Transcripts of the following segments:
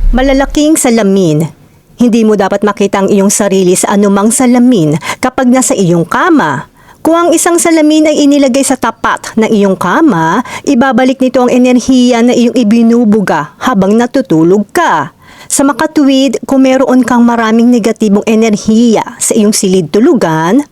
Malalaking salamin. Hindi mo dapat makita ang iyong sarili sa anumang salamin kapag nasa iyong kama. Kung ang isang salamin ay inilagay sa tapat ng iyong kama, ibabalik nito ang enerhiya na iyong ibinubuga habang natutulog ka. Sa makatuwid, kung meron kang maraming negatibong enerhiya sa iyong silid tulugan,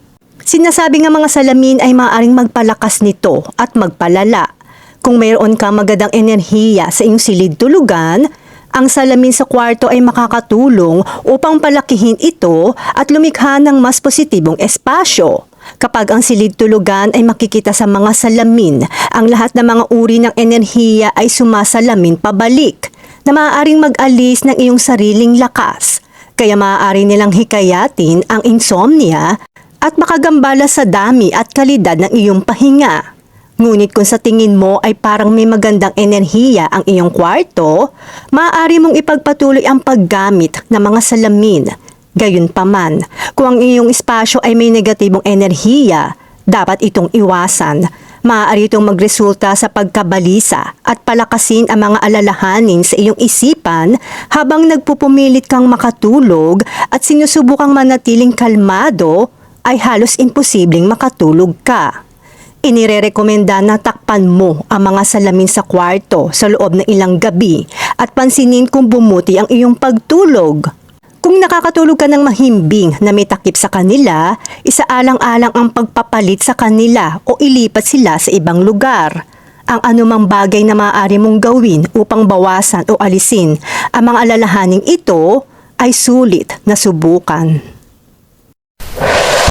sinasabi nga mga salamin ay maaaring magpalakas nito at magpalala. Kung mayroon kang magandang enerhiya sa iyong silid tulugan, ang salamin sa kwarto ay makakatulong upang palakihin ito at lumikha ng mas positibong espasyo. Kapag ang silid tulugan ay makikita sa mga salamin, ang lahat ng mga uri ng enerhiya ay sumasalamin pabalik na maaaring mag-alis ng iyong sariling lakas. Kaya maaari nilang hikayatin ang insomnia at makagambala sa dami at kalidad ng iyong pahinga. Ngunit kung sa tingin mo ay parang may magandang enerhiya ang iyong kwarto, maaari mong ipagpatuloy ang paggamit ng mga salamin. Gayunpaman, kung ang iyong espasyo ay may negatibong enerhiya, dapat itong iwasan. Maaari itong magresulta sa pagkabalisa at palakasin ang mga alalahanin sa iyong isipan habang nagpupumilit kang makatulog at sinusubukang manatiling kalmado, ay halos imposibleng makatulog ka. Inirerekomenda na takpan mo ang mga salamin sa kwarto sa loob ng ilang gabi at pansinin kung bumuti ang iyong pagtulog. Kung nakakatulog ka ng mahimbing na may takip sa kanila, isaalang-alang ang pagpapalit sa kanila o ilipat sila sa ibang lugar. Ang anumang bagay na maaari mong gawin upang bawasan o alisin ang mga alalahaning ito ay sulit na subukan.